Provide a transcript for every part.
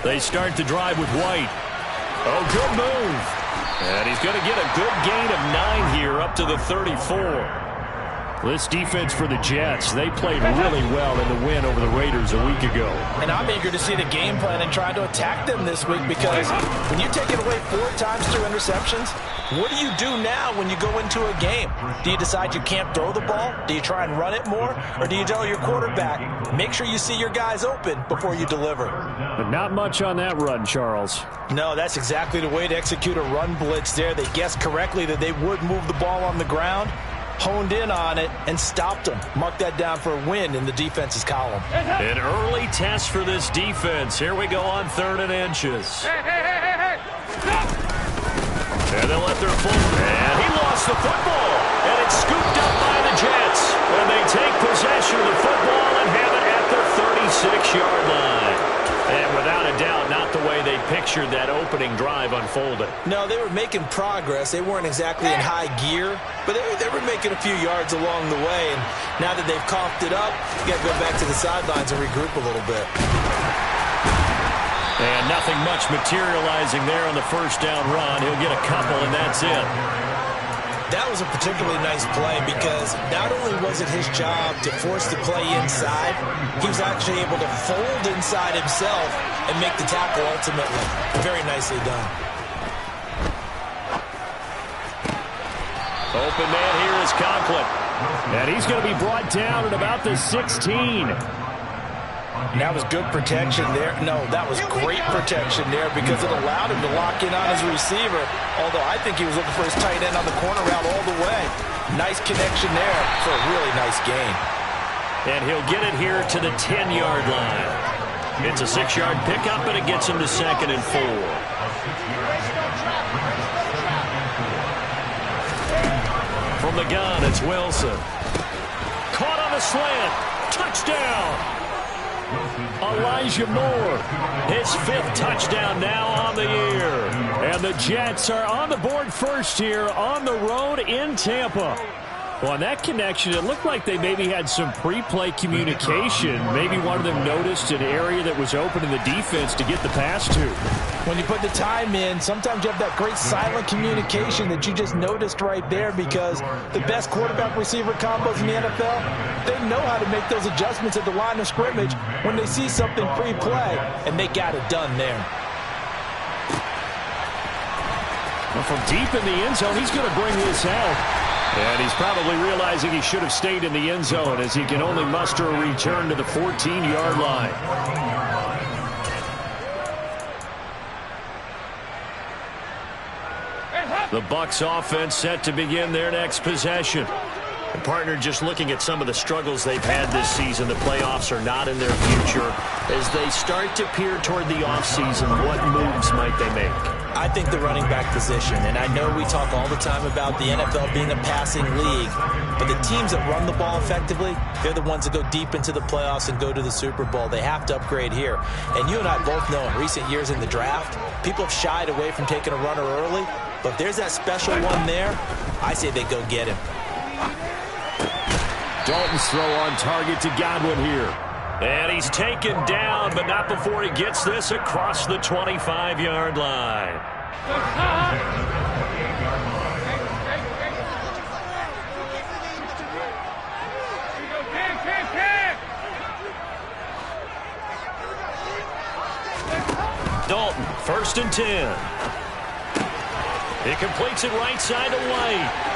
They start the drive with White. Oh, good move. And he's going to get a good gain of 9 here up to the 34. This defense for the Jets, they played really well in the win over the Raiders a week ago. And I'm eager to see the game plan and try to attack them this week, because when you take it away 4 times through interceptions, what do you do now when you go into a game? Do you decide you can't throw the ball? Do you try and run it more? Or do you tell your quarterback, make sure you see your guys open before you deliver? But not much on that run, Charles. No, that's exactly the way to execute a run blitz there. They guessed correctly that they would move the ball on the ground, honed in on it, and stopped them. Mark that down for a win in the defense's column. An early test for this defense. Here we go on 3rd and inches. And they'll let their fullback. And he lost the football. And it's scooped up by the Jets. And they take possession of the football and have it at their 36-yard line. And without a doubt, not the way they pictured that opening drive unfolded. No, they were making progress. They weren't exactly in high gear, but they were making a few yards along the way. And now that they've coughed it up, you got to go back to the sidelines and regroup a little bit. And nothing much materializing there on the first down run. He'll get a couple, and that's it. That was a particularly nice play, because not only was it his job to force the play inside, he was actually able to fold inside himself and make the tackle ultimately. Very nicely done. Open man here is Conklin. And he's going to be brought down at about the 16. And that was good protection there. No, that was great protection there, because it allowed him to lock in on his receiver, although I think he was looking for his tight end on the corner route all the way. Nice connection there for a really nice gain. And he'll get it here to the 10-yard line. It's a 6-yard pickup, and it gets him to 2nd and 4. From the gun, it's Wilson. Caught on a slant. Touchdown. Elijah Moore, his 5th touchdown now on the year. And the Jets are on the board first here on the road in Tampa. Well, on that connection, it looked like they maybe had some pre-play communication. Maybe one of them noticed an area that was open in the defense to get the pass to. When you put the time in, sometimes you have that great silent communication that you just noticed right there, because the best quarterback-receiver combos in the NFL, they know how to make those adjustments at the line of scrimmage when they see something pre-play, and they got it done there. Well, from deep in the end zone, he's going to bring this out. And he's probably realizing he should have stayed in the end zone, as he can only muster a return to the 14-yard line. The Bucs offense set to begin their next possession. And partner, just looking at some of the struggles they've had this season, the playoffs are not in their future. As they start to peer toward the offseason, what moves might they make? I think the running back position, and I know we talk all the time about the NFL being a passing league, but the teams that run the ball effectively, they're the ones that go deep into the playoffs and go to the Super Bowl. They have to upgrade here. And you and I both know in recent years in the draft, people have shied away from taking a runner early, but if there's that special one there, I say they go get him. Dalton's throw on target to Godwin here. And he's taken down, but not before he gets this across the 25-yard line. Dalton, 1st and 10. He completes it right side to White.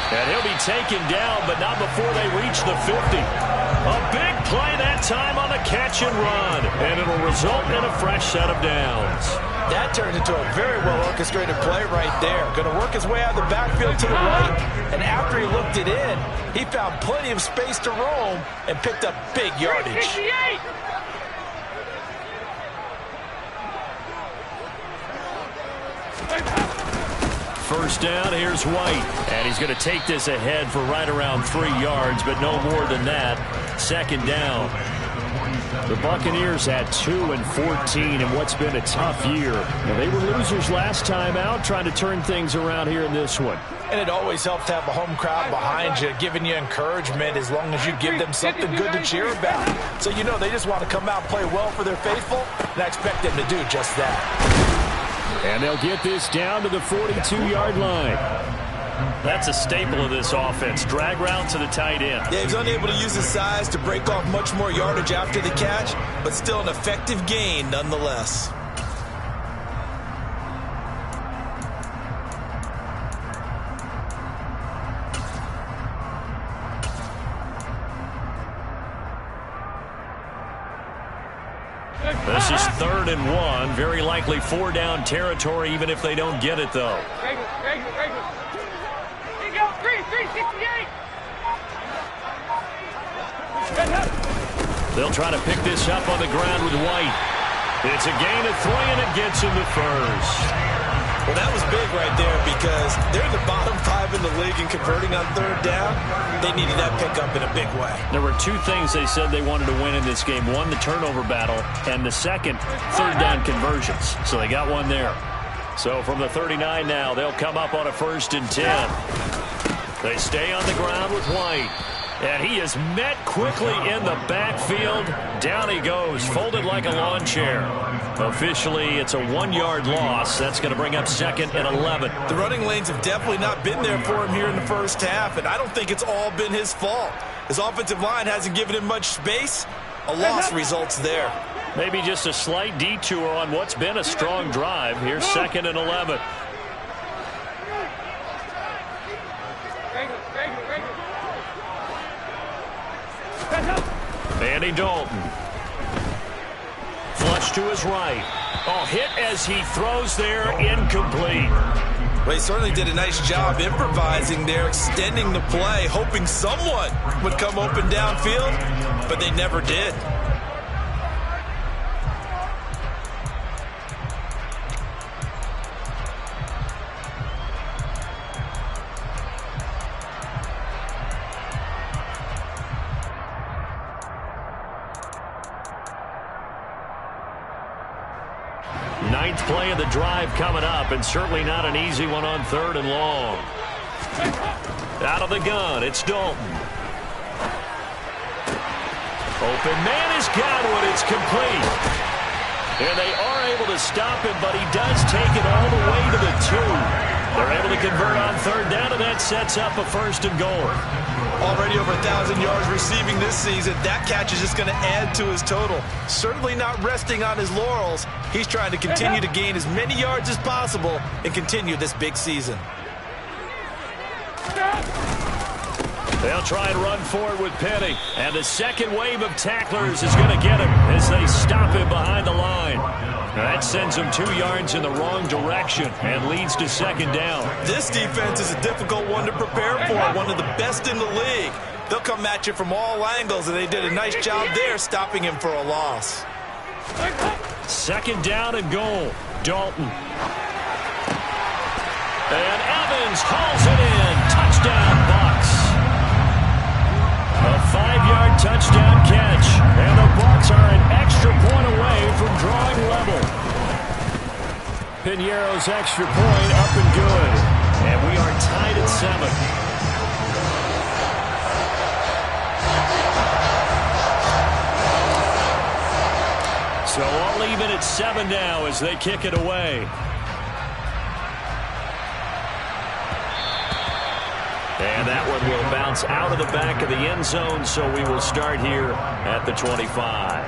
And he'll be taken down, but not before they reach the 50. A big play that time on the catch and run. And it'll result in a fresh set of downs. That turned into a very well-orchestrated play right there. Going to work his way out of the backfield to the right. And after he looked it in, he found plenty of space to roam and picked up big yardage. First down, here's White. And he's going to take this ahead for right around 3 yards, but no more than that. 2nd down. The Buccaneers had 2-14 in what's been a tough year. Now, they were losers last time out, trying to turn things around here in this one. And it always helps to have a home crowd behind you, giving you encouragement as long as you give them something good to cheer about. So you know they just want to come out and play well for their faithful, and I expect them to do just that. And they'll get this down to the 42-yard line. That's a staple of this offense. Drag route to the tight end. Yeah, he's unable to use his size to break off much more yardage after the catch, but still an effective gain nonetheless. This is 3rd and 1. Very likely 4-down territory, even if they don't get it, though. They'll try to pick this up on the ground with White. It's a gain of 3, and it gets him the first. Well, that was big right there because they're in the bottom 5 in the league in converting on 3rd down. They needed that pickup in a big way. There were 2 things they said they wanted to win in this game. One, the turnover battle, and the second, 3rd down conversions. So they got one there. So from the 39 now, they'll come up on a 1st and 10. They stay on the ground with White. And he is met quickly in the backfield. Down he goes, folded like a lawn chair. Officially, it's a 1-yard loss. That's going to bring up 2nd and 11. The running lanes have definitely not been there for him here in the first half, and I don't think it's all been his fault. His offensive line hasn't given him much space. A loss results there. Maybe just a slight detour on what's been a strong drive. Here's 2nd and 11. Andy Dalton. Flush to his right. Oh, hit as he throws there, incomplete. Well, he certainly did a nice job improvising there, extending the play, hoping someone would come open downfield, but they never did. Ninth play of the drive coming up, and certainly not an easy one on 3rd and long. Out of the gun, it's Dalton. Open man is Godwin. It's complete. And they are able to stop him, but he does take it all the way to the 2. They're able to convert on 3rd down, and that sets up a 1st and goal. Already over 1,000 yards receiving this season. That catch is just going to add to his total. Certainly not resting on his laurels. He's trying to continue to gain as many yards as possible and continue this big season. They'll try and run forward with Penny. And the second wave of tacklers is going to get him as they stop him behind the line. That sends him 2 yards in the wrong direction and leads to 2nd down. This defense is a difficult one to prepare for, one of the best in the league. They'll come at you from all angles, and they did a nice job there stopping him for a loss. 2nd down and goal. Dalton. And Evans hauls it in. Touchdown, Bucs. A 5-yard touchdown catch. And the Bucs are an extra point away from drawing level. Piñeiro's extra point up and good. And we are tied at 7. So all even at 7 now as they kick it away. And that one will bounce out of the back of the end zone, so we will start here at the 25.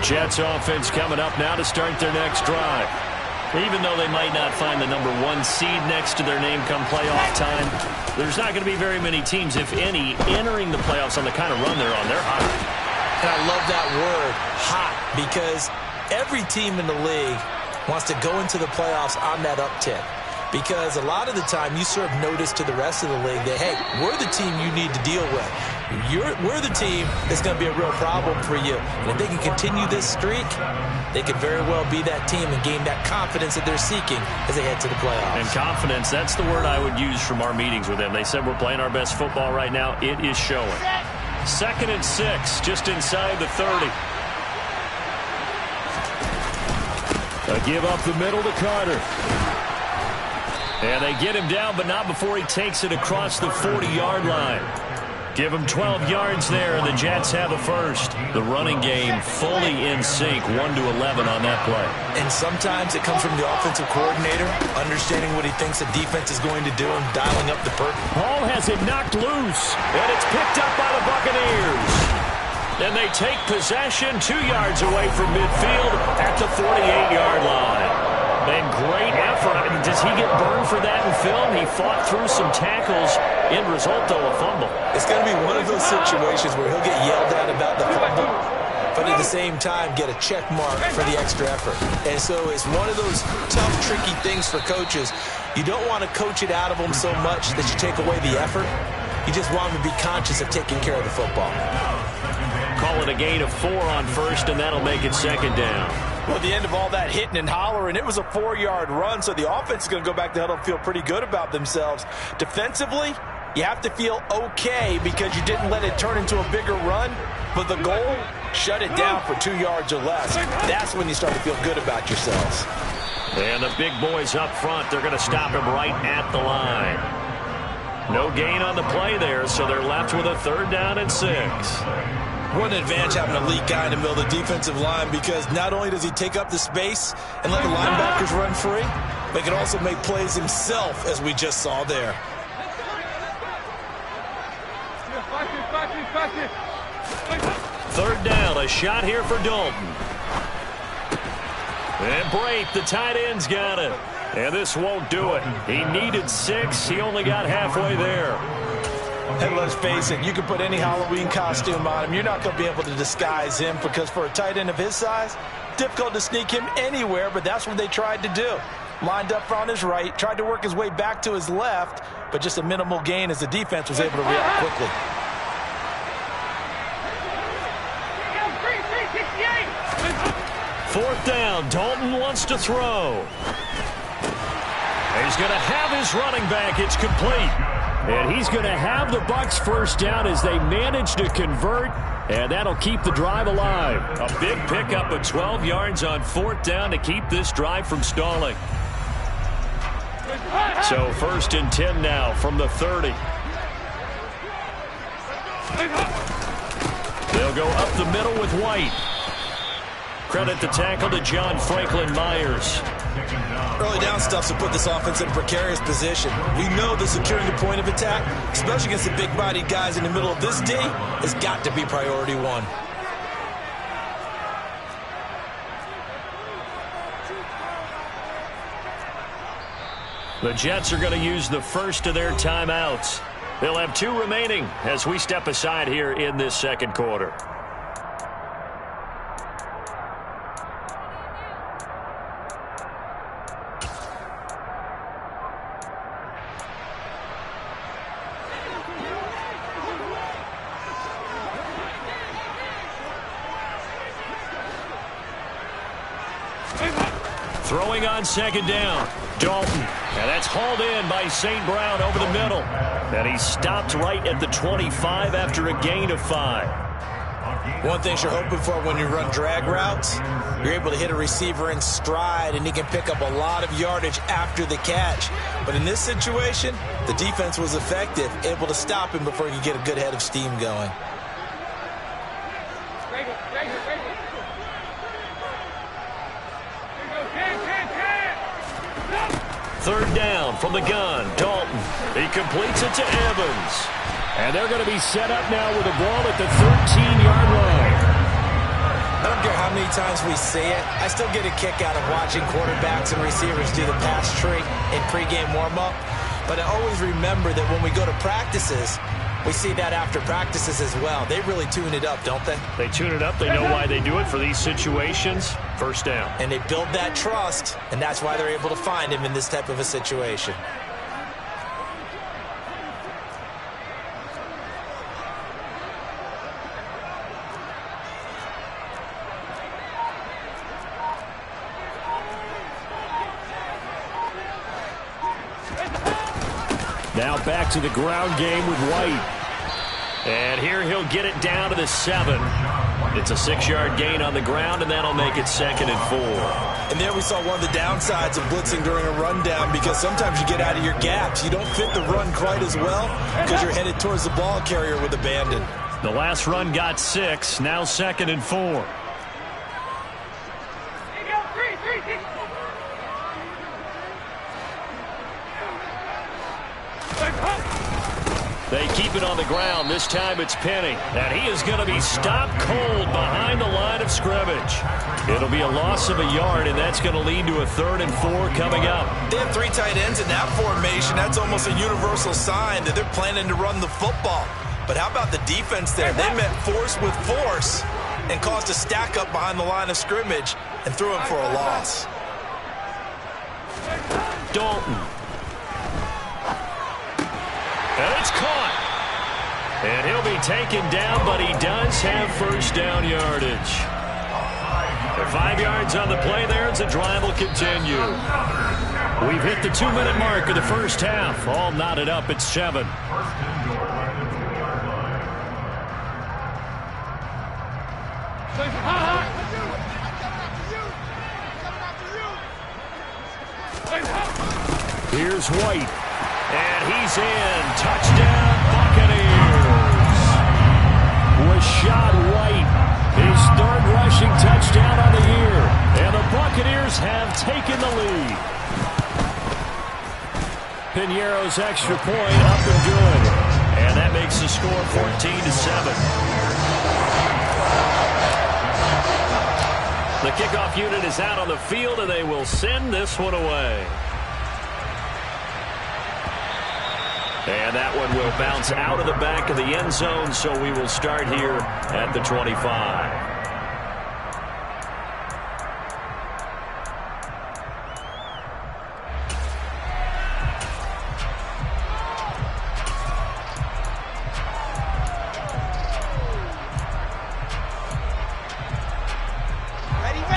Jets offense coming up now to start their next drive. Even though they might not find the number 1 seed next to their name come playoff time, there's not going to be very many teams, if any, entering the playoffs on the kind of run they're on. They're hot. And I love that word, hot, because every team in the league wants to go into the playoffs on that uptick. because a lot of the time you serve notice to the rest of the league that, hey, we're the team you need to deal with. We're the team that's going to be a real problem for you. And if they can continue this streak, they could very well be that team and gain that confidence that they're seeking as they head to the playoffs. And confidence, that's the word I would use from our meetings with them. They said we're playing our best football right now. It is showing. 2nd and 6, just inside the 30. A give up the middle to Carter. And they get him down, but not before he takes it across the 40-yard line. Give him 12 yards there, and the Jets have a first. The running game fully in sync, 1-11 on that play. And sometimes it comes from the offensive coordinator, understanding what he thinks the defense is going to do and dialing up the perk. Hall has it knocked loose, and it's picked up by the Buccaneers. And they take possession 2 yards away from midfield at the 48-yard line. And great effort. I mean, does he get burned for that in film? He fought through some tackles. End result, though, a fumble. It's going to be one of those situations where he'll get yelled at about the fumble, but at the same time get a check mark for the extra effort. And so it's one of those tough, tricky things for coaches. You don't want to coach it out of them so much that you take away the effort. You just want them to be conscious of taking care of the football. Call it a gain of 4 on first, and that'll make it 2nd down. Well, at the end of all that hitting and hollering, it was a 4-yard run, so the offense is going to go back to huddle and feel pretty good about themselves. Defensively, you have to feel okay because you didn't let it turn into a bigger run, but the goal, shut it down for 2 yards or less. That's when you start to feel good about yourselves. And the big boys up front, they're going to stop him right at the line. No gain on the play there, so they're left with a 3rd down and 6. What an advantage having an elite guy in the middle of the defensive line, because not only does he take up the space and let the linebackers run free, but he can also make plays himself, as we just saw there. Third down, a shot here for Dalton. And Brate, the tight end's got it. And this won't do it. He needed 6. He only got halfway there. And let's face it, you can put any Halloween costume on him. You're not going to be able to disguise him, because for a tight end of his size, difficult to sneak him anywhere, but that's what they tried to do. Lined up on his right, tried to work his way back to his left, but just a minimal gain as the defense was able to react quickly. Fourth down, Dalton wants to throw. He's going to have his running back. It's complete. And he's going to have the Bucs first down as they manage to convert, and that'll keep the drive alive. A big pickup of 12 yards on 4th down to keep this drive from stalling. So 1st and 10 now from the 30. They'll go up the middle with White. Credit the tackle to John Franklin Myers. Early down stuffs will put this offense in a precarious position. We know that securing the point of attack, especially against the big-bodied guys in the middle of this D, has got to be priority 1. The Jets are going to use the first of their timeouts. They'll have 2 remaining as we step aside here in this 2nd quarter. Throwing on 2nd down, Dalton. And that's hauled in by St. Brown over the middle. And he stopped right at the 25 after a gain of 5. One thing you're hoping for when you run drag routes, you're able to hit a receiver in stride, and he can pick up a lot of yardage after the catch. But in this situation, the defense was effective, able to stop him before he could get a good head of steam going. Third down from the gun, Dalton. He completes it to Evans. And they're going to be set up now with a ball at the 13-yard line. I don't care how many times we say it, I still get a kick out of watching quarterbacks and receivers do the pass tree in pregame warm-up. But I always remember that when we go to practices, We see that after practices as well. They really tune it up, don't they? They tune it up. They know why they do it for these situations. First down. And they build that trust, and that's why they're able to find him in this type of a situation. Now back to the ground game with White. And here he'll get it down to the 7. It's a 6-yard gain on the ground, and that'll make it 2nd and 4. And there we saw one of the downsides of blitzing during a rundown, because sometimes you get out of your gaps. You don't fit the run quite as well because you're headed towards the ball carrier with abandon. The last run got 6. Now 2nd and 4. They keep it on the ground. This time it's Penny. And he is going to be stopped cold behind the line of scrimmage. It'll be a loss of a yard, and that's going to lead to a 3rd and 4 coming up. They have 3 tight ends in that formation. That's almost a universal sign that they're planning to run the football. But how about the defense there? They met force with force and caused a stack up behind the line of scrimmage and threw him for a loss. Dalton. And it's caught. And he'll be taken down, but he does have first down yardage. The 5 yards on the play there, as the drive will continue. We've hit the 2-minute mark of the first half. All knotted up at 7. Here's White. And he's in. Touchdown, Buccaneers. Rashad White, his 3rd rushing touchdown on the year. And the Buccaneers have taken the lead. Piñeiro's extra point up and good. And that makes the score 14-7. The kickoff unit is out on the field, and they will send this one away. And that one will bounce out of the back of the end zone, so we will start here at the 25.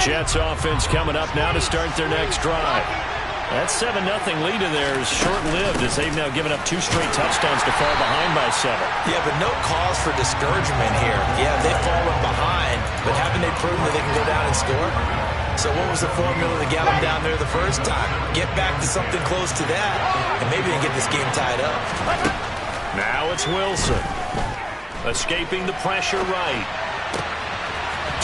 Jets offense coming up now to start their next drive. That 7-0 lead in there is short-lived, as they've now given up 2 straight touchdowns to fall behind by 7. Yeah, but no cause for discouragement here. Yeah, they've fallen behind, but haven't they proven that they can go down and score? So what was the formula that got them down there the first time? Get back to something close to that, and maybe they get this game tied up. Now it's Wilson. Escaping the pressure right.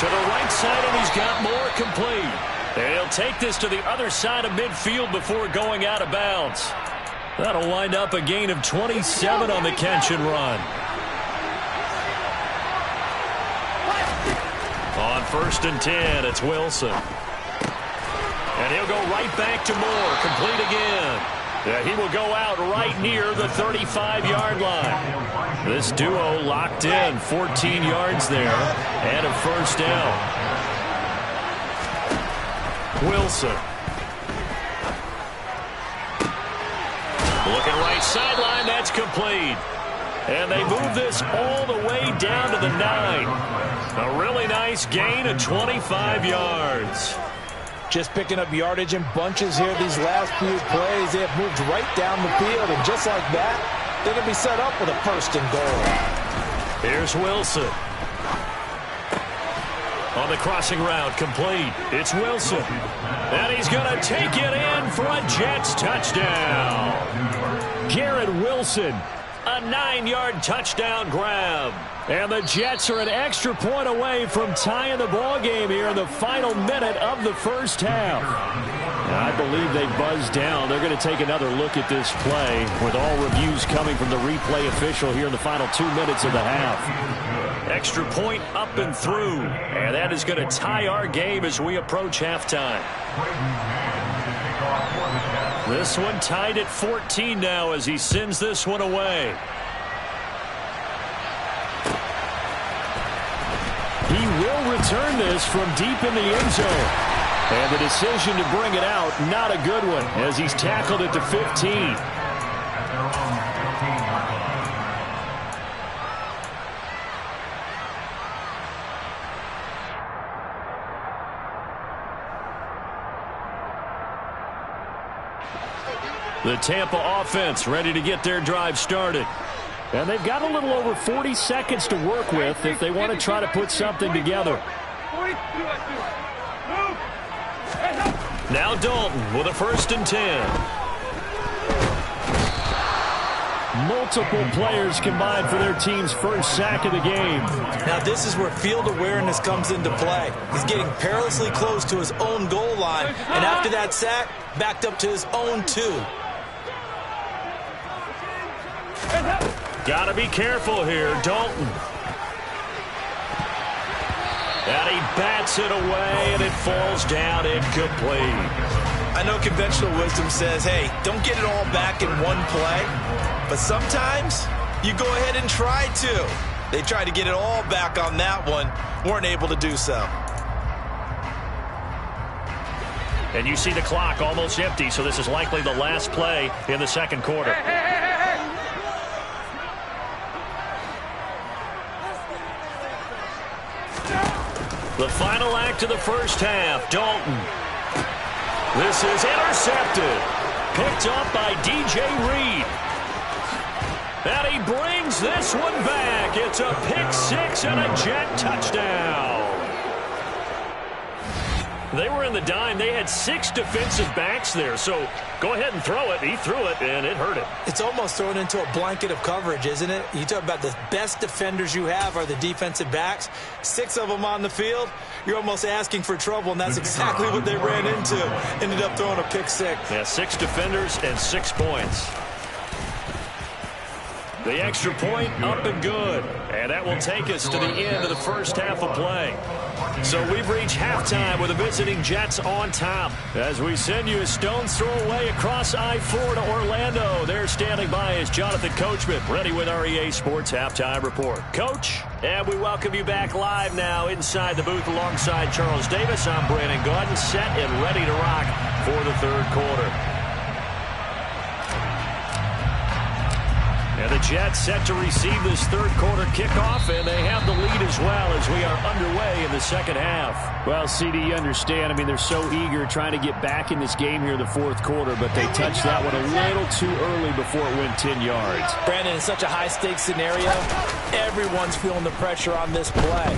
To the right side, and he's got more complete. And he'll take this to the other side of midfield before going out of bounds. That'll wind up a gain of 27 on the catch and run. On 1st and 10, it's Wilson. And he'll go right back to Moore. Complete again. Yeah, he will go out right near the 35-yard line. This duo locked in, 14 yards there, and a first down. Wilson. Looking right sideline, that's complete. And they move this all the way down to the 9. A really nice gain of 25 yards. Just picking up yardage in bunches here these last few plays. They have moved right down the field, and just like that, they're going to be set up with a 1st and goal. Here's Wilson. On the crossing route, complete. It's Wilson. And he's going to take it in for a Jets touchdown. Garrett Wilson, a 9-yard touchdown grab. And the Jets are an extra point away from tying the ball game here in the final minute of the first half. I believe they buzzed down. They're going to take another look at this play, with all reviews coming from the replay official here in the final 2 minutes of the half. Extra point up and through, and that is going to tie our game as we approach halftime. This one tied at 14 now as he sends this one away. He will return this from deep in the end zone. And the decision to bring it out, not a good one, as he's tackled at the 15. The Tampa offense ready to get their drive started. And they've got a little over 40 seconds to work with if they want to try to put something together. Now Dalton with a 1st and 10. Multiple players combined for their team's first sack of the game. Now this is where field awareness comes into play. He's getting perilously close to his own goal line, and after that sack, backed up to his own 2. Got to be careful here, Dalton. And he bats it away, and it falls down incomplete. I know conventional wisdom says, hey, don't get it all back in one play. But sometimes you go ahead and try to. They tried to get it all back on that one. Weren't able to do so. And you see the clock almost empty, so this is likely the last play in the second quarter. The final act of the first half, Dalton. This is intercepted. Picked up by DJ Reed. And he brings this one back. It's a pick 6 and a Jet touchdown. They were in the dime. They had 6 defensive backs there. So go ahead and throw it. He threw it, and it hurt him. It's almost thrown into a blanket of coverage, isn't it? You talk about the best defenders you have are the defensive backs. 6 of them on the field. You're almost asking for trouble, and that's exactly what they ran into. Ended up throwing a pick 6. Yeah, 6 defenders and 6 points. The extra point up and good. And that will take us to the end of the first half of play. So we've reached halftime with the visiting Jets on top. As we send you a stone's throw away across I-4 to Orlando. There standing by is Jonathan Coachman, ready with our EA Sports Halftime Report. Coach, and we welcome you back live now inside the booth alongside Charles Davis. I'm Brandon Gordon, set and ready to rock for the third quarter. And the Jets set to receive this third quarter kickoff, and they have the lead as well as we are underway in the second half. Well, CD, you understand. I mean, they're so eager trying to get back in this game here in the fourth quarter, but they touched that one a little too early before it went 10 yards. Brandon, in such a high-stakes scenario, everyone's feeling the pressure on this play.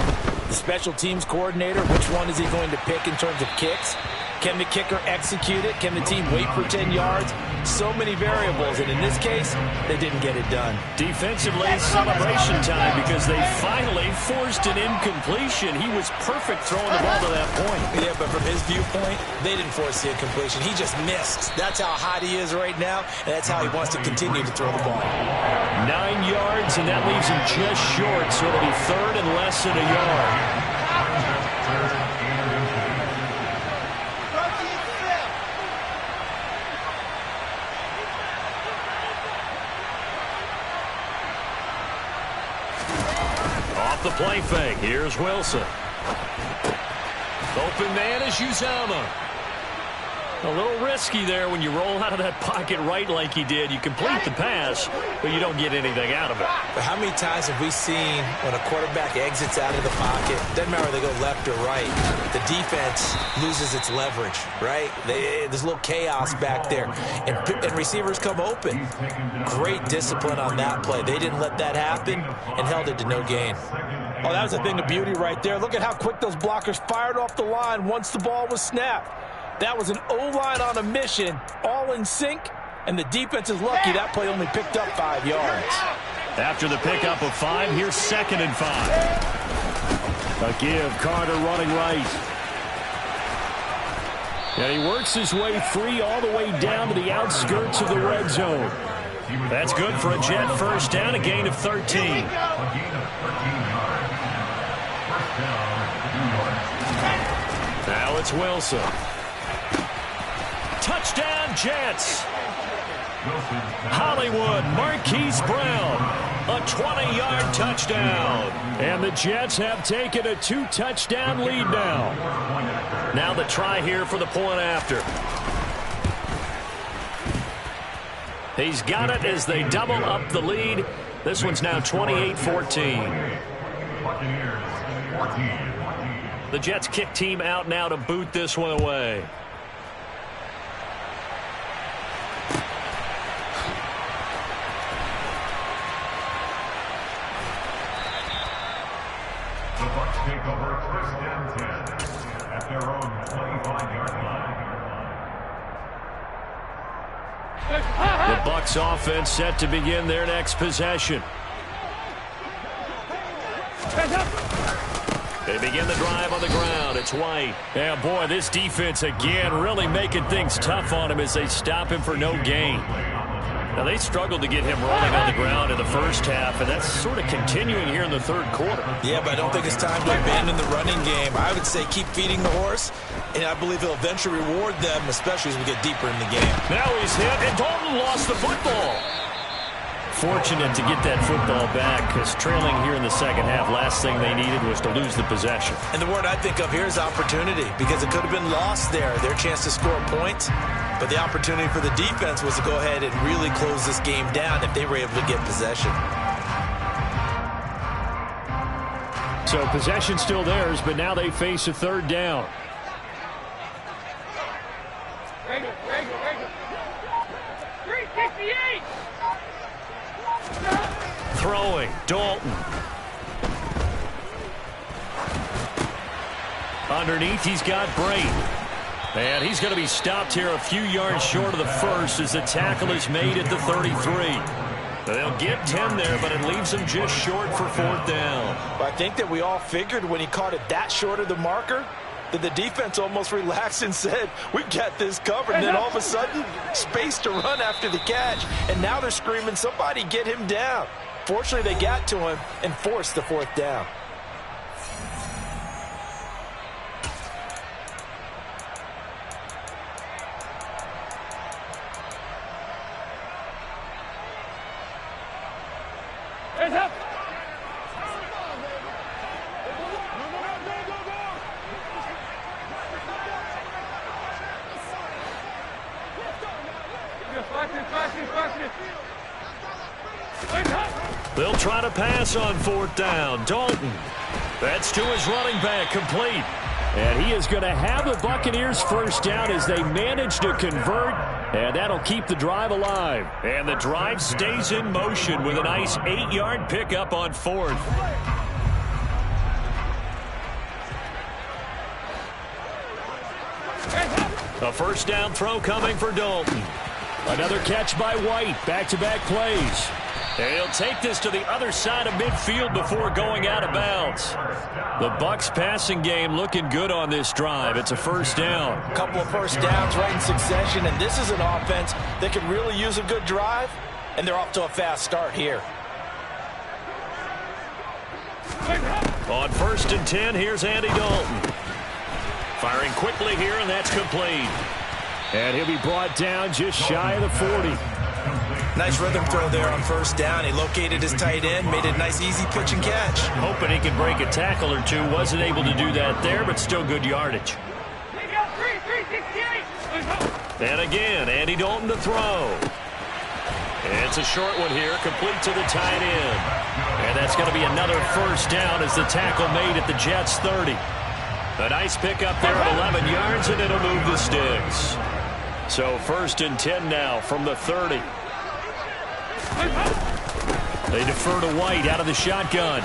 The special teams coordinator, which one is he going to pick in terms of kicks? Can the kicker execute it? Can the team wait for 10 yards? So many variables, and in this case, they didn't get it done. Defensively, celebration time because they finally forced an incompletion. He was perfect throwing the ball to that point. Yeah, but from his viewpoint, they didn't force the incompletion. He just missed. That's how hot he is right now, and that's how he wants to continue to throw the ball. 9 yards, and that leaves him just short, so it'll be third and less than a yard. The play fake. Here's Wilson. Open man is Uzomah. A little risky there when you roll out of that pocket right like he did. You complete the pass, but you don't get anything out of it. But how many times have we seen when a quarterback exits out of the pocket, doesn't matter whether they go left or right, the defense loses its leverage, right? There's a little chaos back there, and receivers come open. Great discipline on that play. They didn't let that happen and held it to no gain. Oh, that was a thing of beauty right there. Look at how quick those blockers fired off the line once the ball was snapped. That was an O-line on a mission, all in sync, and the defense is lucky that play only picked up 5 yards. After the pickup of 5, here's 2nd and 5. A give, Carter running right. And he works his way free all the way down to the outskirts of the red zone. That's good for a Jet first down, a gain of 13. Now it's Wilson. Touchdown, Jets. Hollywood, Marquise Brown. A A 20-yard touchdown. And the Jets have taken a 2-touchdown lead now. Now the try here for the point after. He's got it as they double up the lead. This one's now 28-14. The Jets kick team out now to boot this one away. The Bucs take over first and 10 at their own 25-yard line. The Bucs offense set to begin their next possession. They begin the drive on the ground. It's White. Yeah, boy, this defense again really making things tough on him as they stop him for no gain. Now, they struggled to get him rolling on the ground in the first half, and that's sort of continuing here in the third quarter. Yeah, but I don't think it's time to abandon the running game. I would say keep feeding the horse, and I believe he'll eventually reward them, especially as we get deeper in the game. Now he's hit, and Dalton lost the football. Fortunate to get that football back, because trailing here in the second half, last thing they needed was to lose the possession. And the word I think of here is opportunity, because it could have been lost there, their chance to score points. But the opportunity for the defense was to go ahead and really close this game down if they were able to get possession. So possession still theirs, but now they face a third down. Throwing, Dalton. Underneath, he's got Brayton. And he's going to be stopped here a few yards short of the first as the tackle is made at the 33. They'll get 10 there, but it leaves them just short for fourth down. But I think that we all figured when he caught it that short of the marker that the defense almost relaxed and said, we've got this covered. And then all of a sudden, space to run after the catch. And now they're screaming, somebody get him down. Fortunately, they got to him and forced the fourth down. They'll try to pass on fourth down. Dalton. That's to his running back, complete. And he is going to have the Buccaneers first down as they manage to convert. And that'll keep the drive alive. And the drive stays in motion with a nice 8-yard pickup on fourth. A first down throw coming for Dalton. Another catch by White. Back-to-back plays. And he'll take this to the other side of midfield before going out of bounds. The Bucs passing game looking good on this drive. It's a first down. A couple of first downs right in succession, and this is an offense that could really use a good drive, and they're off to a fast start here. On first and 10, here's Andy Dalton. Firing quickly here, and that's complete. And he'll be brought down just shy of the 40. Nice rhythm throw there on first down. He located his tight end, made a nice easy pitch and catch. Hoping he could break a tackle or two. Wasn't able to do that there, but still good yardage. And again, Andy Dalton to throw. It's a short one here, complete to the tight end. And that's going to be another first down as the tackle made at the Jets' 30. A nice pickup there of 11 yards, and it'll move the sticks. So first and 10 now from the 30. They defer to White out of the shotgun.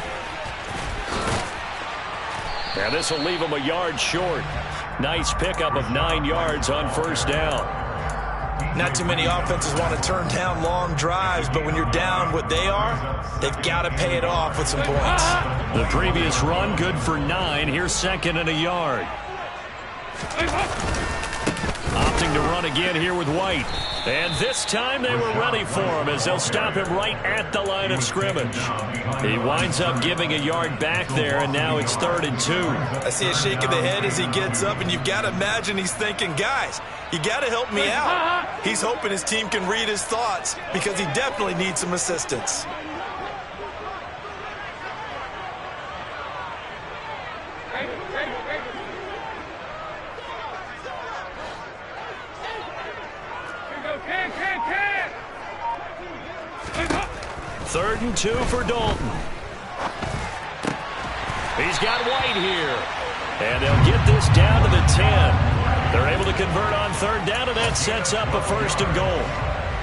And this will leave them a yard short. Nice pickup of 9 yards on first down. Not too many offenses want to turn down long drives, but when you're down what they are, they've got to pay it off with some points. The previous run good for 9. Here's second and a yard. Opting to run again here with White. And this time they were ready for him as they'll stop him right at the line of scrimmage. He winds up giving a yard back there, and now it's 3rd and 2. I see a shake of the head as he gets up, and you've got to imagine he's thinking, guys, you got to help me out. He's hoping his team can read his thoughts because he definitely needs some assistance. 3rd and 2 for Dalton. He's got White here. And they'll get this down to the 10. They're able to convert on 3rd down, and that sets up a 1st and goal.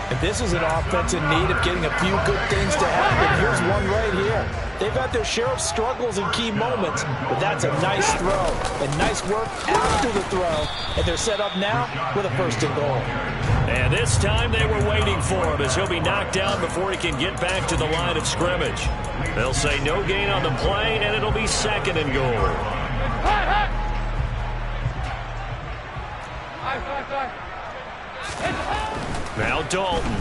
And this is an offense in need of getting a few good things to happen. Here's one right here. They've had their share of struggles in key moments, but that's a nice throw and nice work after the throw. And they're set up now with a 1st and goal. And this time they were waiting for him as he'll be knocked down before he can get back to the line of scrimmage. They'll say no gain on the play, and it'll be 2nd and goal. Now Dalton.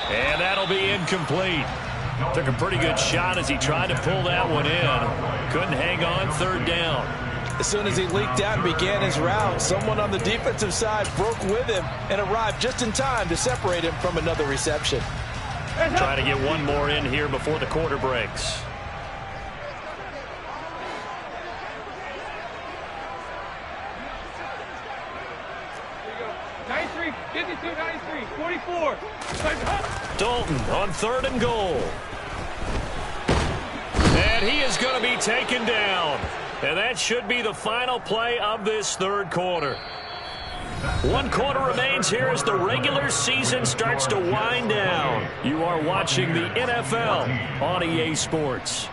And that'll be incomplete. Took a pretty good shot as he tried to pull that one in. Couldn't hang on 3rd down. As soon as he leaked out and began his route, someone on the defensive side broke with him and arrived just in time to separate him from another reception. Trying to get one more in here before the quarter breaks. Dalton on 3rd and goal. And he is going to be taken down. And that should be the final play of this 3rd quarter. 1 quarter remains here as the regular season starts to wind down. You are watching the NFL on EA Sports.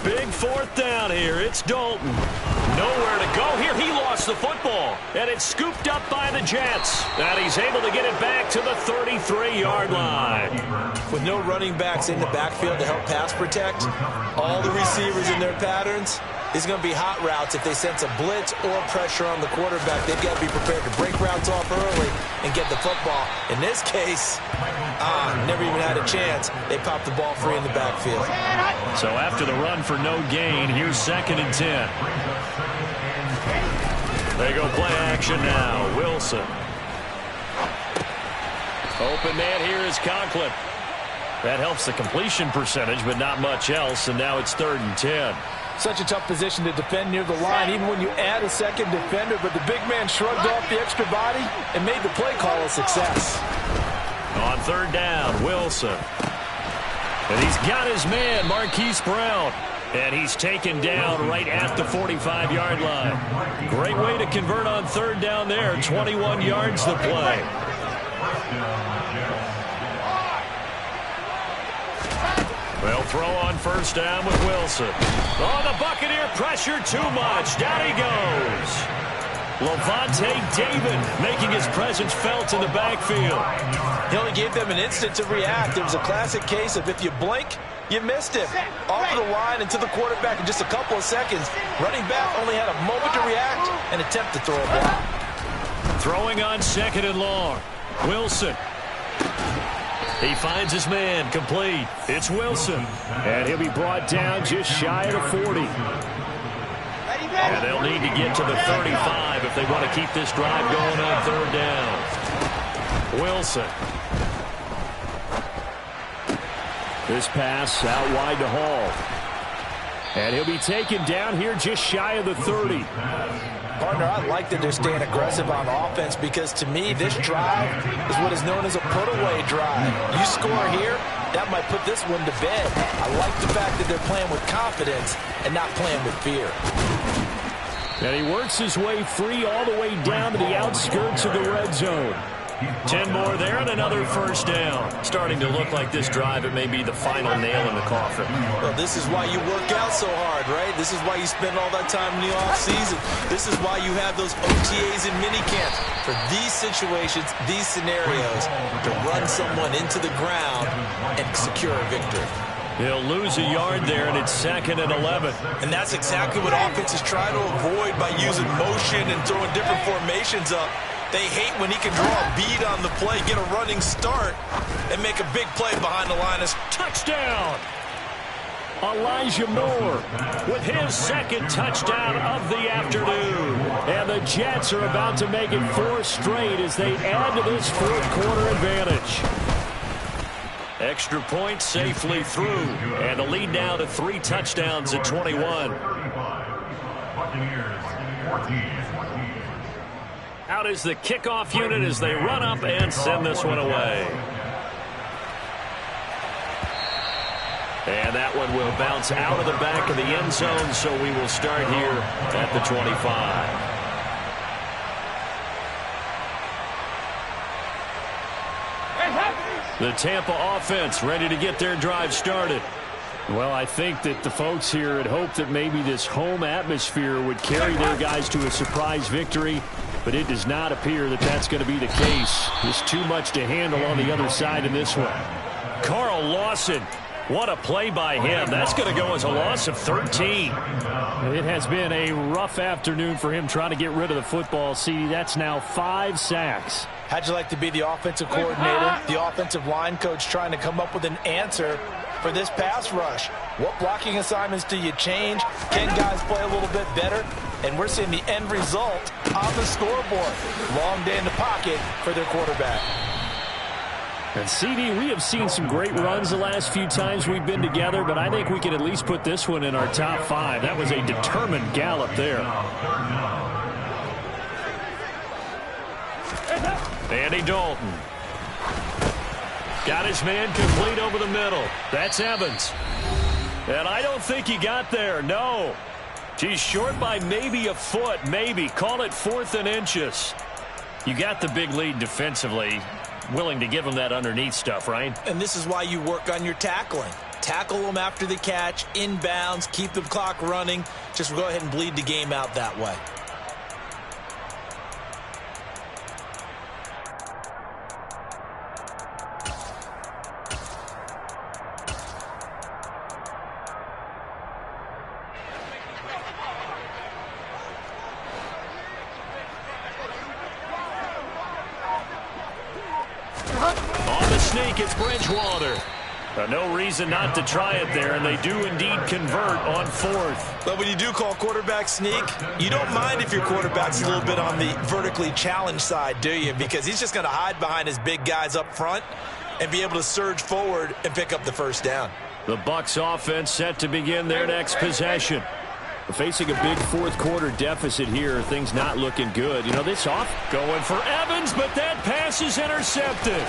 Big 4th down here. It's Dalton. Nowhere to go here. He lost the football. And it's scooped up by the Jets. And he's able to get it back to the 33-yard line. With no running backs in the backfield to help pass protect, all the receivers in their patterns, it's going to be hot routes if they sense a blitz or pressure on the quarterback. They've got to be prepared to break routes off early and get the football. In this case, never even had a chance. They popped the ball free in the backfield. So after the run for no gain, here's 2nd and 10. They go play action now. Wilson. Open man here is Conklin. That helps the completion percentage, but not much else. And now it's 3rd and 10. Such a tough position to defend near the line, even when you add a 2nd defender. But the big man shrugged off the extra body and made the play call a success. On 3rd down, Wilson. And he's got his man, Marquise Brown. And he's taken down right at the 45-yard line. Great way to convert on 3rd down there. 21 yards to play. They'll throw on 1st down with Wilson. Oh, the Buccaneer pressure too much. Down he goes. Levante David making his presence felt in the backfield. He only gave them an instant to react. It was a classic case of if you blink, you missed him. Off of the line and to the quarterback in just a couple of seconds. Running back only had a moment to react and attempt to throw a ball. Throwing on 2nd and long. Wilson. He finds his man, complete. It's Wilson. And he'll be brought down just shy of the 40. And they'll need to get to the 35 if they want to keep this drive going on 3rd down. Wilson. This pass out wide to Hall. And he'll be taken down here just shy of the 30. Partner, I like that they're staying aggressive on offense because, to me, this drive is what is known as a put-away drive. You score here, that might put this one to bed. I like the fact that they're playing with confidence and not playing with fear. And he works his way free all the way down to the outskirts of the red zone. 10 more there and another 1st down. Starting to look like this drive, it may be the final nail in the coffin. Well, this is why you work out so hard, right? This is why you spend all that time in the offseason. This is why you have those OTAs and minicamps. For these situations, these scenarios, to run someone into the ground and secure a victory. He'll lose a yard there, and it's 2nd and 11. And that's exactly what offenses try to avoid by using motion and throwing different formations up. They hate when he can draw a bead on the play, get a running start, and make a big play behind the line. Touchdown! Elijah Moore with his second touchdown of the afternoon. And the Jets are about to make it 4 straight as they add to this fourth quarter advantage. Extra point safely through. And the lead now to 3 touchdowns at 21. Buccaneers 14. Out is the kickoff unit as they run up and send this one away. And that one will bounce out of the back of the end zone, so we will start here at the 25. The Tampa offense ready to get their drive started. Well, I think that the folks here had hoped that maybe this home atmosphere would carry their guys to a surprise victory, but it does not appear that that's going to be the case. There's too much to handle on the other side in this one. Carl Lawson. What a play by him. That's going to go as a loss of 13. It has been a rough afternoon for him trying to get rid of the football. See, that's now 5 sacks. How'd you like to be the offensive coordinator, the offensive line coach trying to come up with an answer for this pass rush? What blocking assignments do you change? Can guys play a little bit better? And we're seeing the end result on the scoreboard. Long day in the pocket for their quarterback. And CD, we have seen some great runs the last few times we've been together, but I think we can at least put this one in our top 5. That was a determined gallop there. Andy Dalton. Got his man complete over the middle. That's Evans. And I don't think he got there, no. He's short by maybe a foot, maybe. Call it 4th and inches. You got the big lead defensively. Willing to give him that underneath stuff, right? And this is why you work on your tackling. Tackle them after the catch, inbounds, keep the clock running. Just go ahead and bleed the game out that way. On the sneak, it's Bridgewater. No reason not to try it there, and they do indeed convert on 4th. But when you do call quarterback sneak, you don't mind if your quarterback's a little bit on the vertically challenged side, do you? Because he's just going to hide behind his big guys up front and be able to surge forward and pick up the first down. The Bucs offense set to begin their next possession. Facing a big fourth quarter deficit here, things not looking good. You know, this off going for Evans, but that pass is intercepted.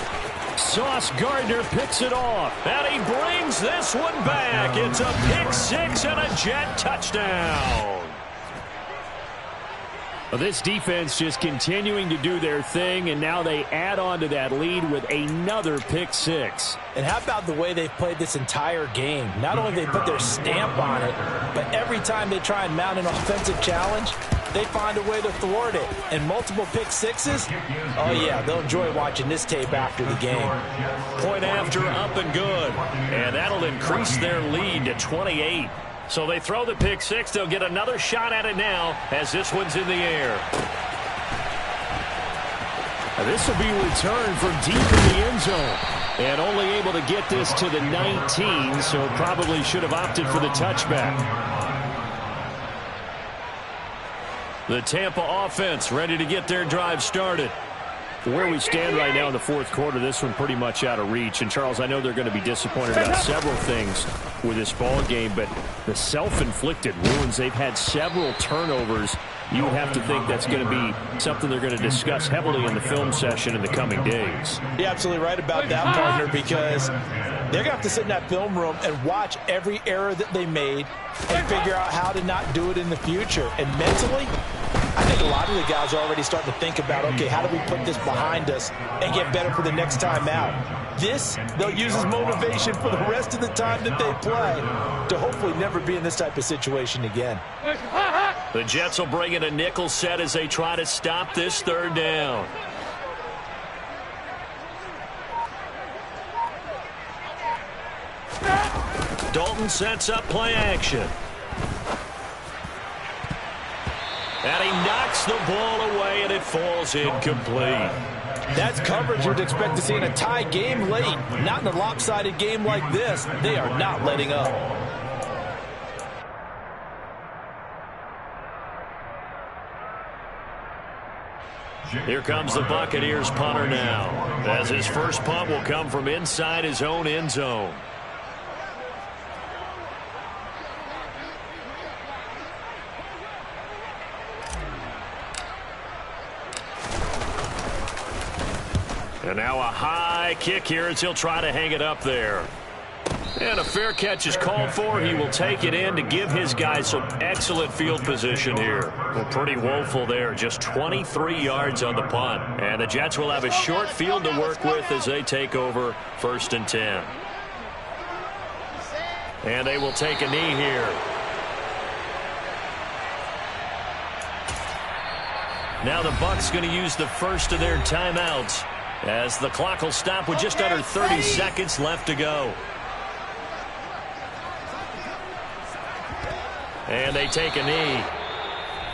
Sauce Gardner picks it off, and he brings this one back. It's a pick 6 and a Jet touchdown. Well, this defense just continuing to do their thing, and now they add on to that lead with another pick 6. And how about the way they've played this entire game? Not only they put their stamp on it, but every time they try and mount an offensive challenge, they find a way to thwart it. And multiple pick 6s, oh yeah, they'll enjoy watching this tape after the game. Point after, up and good. And that'll increase their lead to 28. So they throw the pick 6. They'll get another shot at it now as this one's in the air. Now this will be returned from deep in the end zone. And only able to get this to the 19, so probably should have opted for the touchback. The Tampa offense ready to get their drive started. Where we stand right now in the fourth quarter, this one pretty much out of reach. And, Charles, I know they're going to be disappointed about several things with this ball game, but the self-inflicted wounds, they've had several turnovers. You would have to think that's going to be something they're going to discuss heavily in the film session in the coming days. You're absolutely right about that, partner, because they're going to have to sit in that film room and watch every error that they made and figure out how to not do it in the future. And mentally, I think a lot of the guys are already starting to think about, okay, how do we put this behind us and get better for the next time out? This, they'll use as motivation for the rest of the time that they play to hopefully never be in this type of situation again. The Jets will bring in a nickel set as they try to stop this third down. Dalton sets up play action. And he knocks Knocks the ball away, and it falls incomplete. That's coverage you'd expect to see in a tie game late. Not in a lopsided game like this. They are not letting up. Here comes the Buccaneers punter now, as his first punt will come from inside his own end zone. And now a high kick here as he'll try to hang it up there. And a fair catch is called for. He will take it in to give his guys some excellent field position here. Well, pretty woeful there. Just 23 yards on the punt. And the Jets will have a short field to work with as they take over 1st and 10. And they will take a knee here. Now the Bucs going to use the first of their timeouts, as the clock will stop with just under 30 seconds left to go. And they take a knee.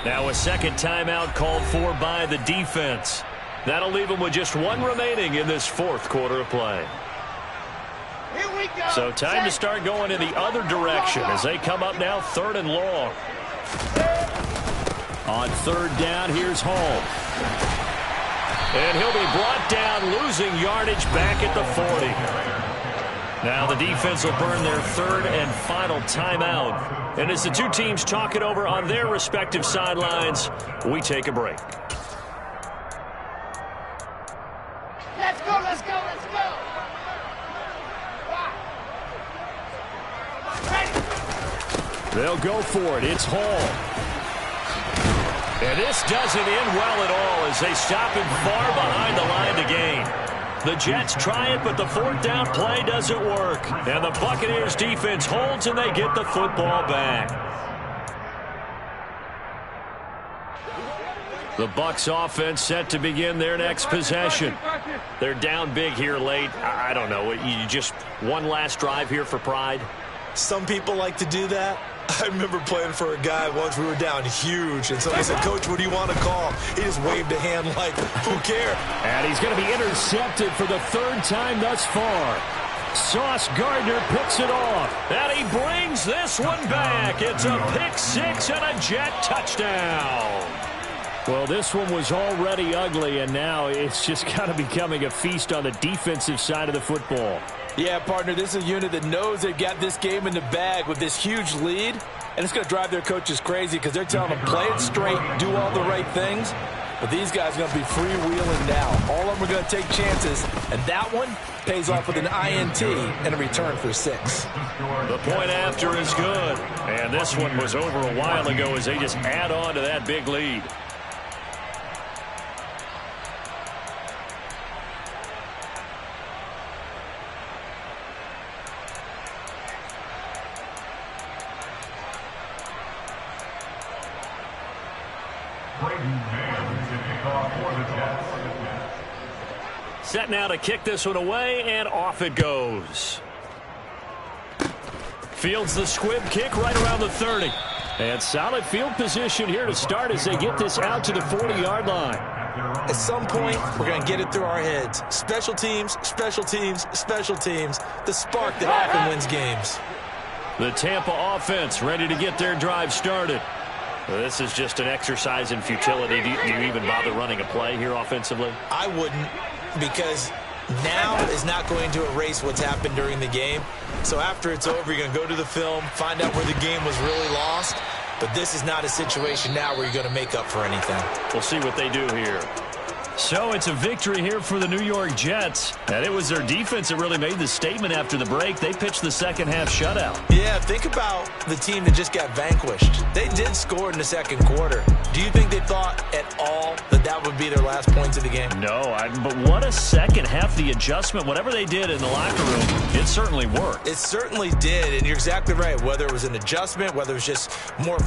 Now a second timeout called for by the defense. That'll leave them with just one remaining in this 4th quarter of play. Here we go. So time to start going in the other direction as they come up now 3rd and long. On 3rd down, here's Hall. And he'll be brought down, losing yardage back at the 40. Now the defense will burn their 3rd and final timeout. And as the two teams talk it over on their respective sidelines, we take a break. Let's go, let's go, let's go. Ready? They'll go for it. It's Hall. And this doesn't end well at all as they stop him far behind the line to gain. The Jets try it, but the 4th down play doesn't work. And the Buccaneers defense holds, and they get the football back. The Bucs offense set to begin their next possession. They're down big here late. I don't know. You just one last drive here for pride? Some people like to do that. I remember playing for a guy once. We were down huge, and somebody said, "Coach, what do you want to call?" He just waved a hand like, who cares? And he's going to be intercepted for the 3rd time thus far. Sauce Gardner picks it off. And he brings this one back. It's a pick 6 and a Jet touchdown. Well, this one was already ugly, and now it's just kind of becoming a feast on the defensive side of the football. Yeah, partner, this is a unit that knows they've got this game in the bag with this huge lead, and it's going to drive their coaches crazy because they're telling them play it straight, do all the right things. But these guys are going to be freewheeling now. All of them are going to take chances, and that one pays off with an INT and a return for 6. The point after is good, and this one was over a while ago as they just add on to that big lead. Set now to kick this one away, and off it goes. Fields the squib kick right around the 30. And solid field position here to start as they get this out to the 40-yard line. At some point, we're going to get it through our heads. Special teams, special teams, special teams. The spark that often wins games. The Tampa offense ready to get their drive started. Well, this is just an exercise in futility. Do you even bother running a play here offensively? I wouldn't, because now is not going to erase what's happened during the game. So after it's over, you're going to go to the film, find out where the game was really lost. But this is not a situation now where you're going to make up for anything. We'll see what they do here. So it's a victory here for the New York Jets. And it was their defense that really made the statement after the break. They pitched the second half shutout. Yeah, think about the team that just got vanquished. They did score in the second quarter. Do you think they thought at all that that would be their last points of the game? No, but what a second half. The adjustment, whatever they did in the locker room, it certainly worked. It certainly did, and you're exactly right. Whether it was an adjustment, whether it was just more